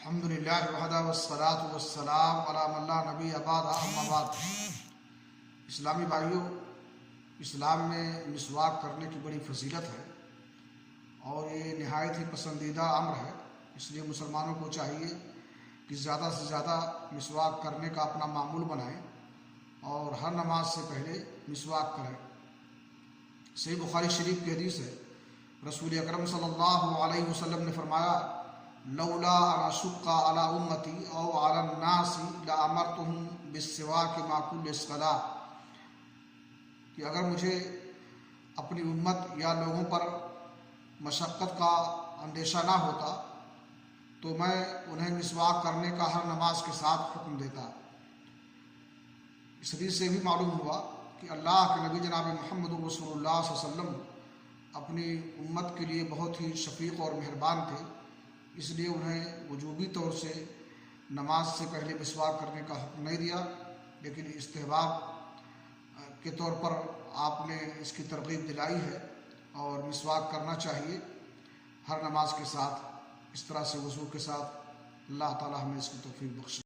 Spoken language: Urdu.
الحمدللہ وحدہ والصلاة والسلام علی من لا نبی بعد اما بعد۔ اسلامی بھائیوں، اسلام میں مسواک کرنے کی بڑی فضیلت ہے اور یہ نہایت ہی پسندیدہ امر ہے۔ اس لیے مسلمانوں کو چاہیے کہ زیادہ سے زیادہ مسواک کرنے کا اپنا معمول بنائیں اور ہر نماز سے پہلے مسواک کریں۔ صحیح بخاری شریف کی حدیث ہے، رسول اکرم صلی اللہ علیہ وسلم نے فرمایا، لولا ان اشق علی امتی او علی الناس لامرتهم بالسواک مع کل صلاۃ، کہ اگر مجھے اپنی امت یا لوگوں پر مشقت کا اندیشہ نہ ہوتا تو میں انہیں مسواک کرنے کا ہر نماز کے ساتھ حکم دیتا۔ اس حدیث سے بھی معلوم ہوا کہ اللہ کے نبی جناب محمد رسول اللہ صلی اللہ علیہ وسلم اپنی امت کے لیے بہت ہی شفیق اور مہربان تھے، اس لیے انہیں وجوبی طور سے نماز سے پہلے مسواک کرنے کا حکم نہیں دیا، لیکن استحباب کے طور پر آپ نے اس کی ترغیب دلائی ہے اور مسواک کرنا چاہیے ہر نماز کے ساتھ، اس طرح سے وضو کے ساتھ۔ اللہ تعالی ہمیں اس کی توفیق بخشے۔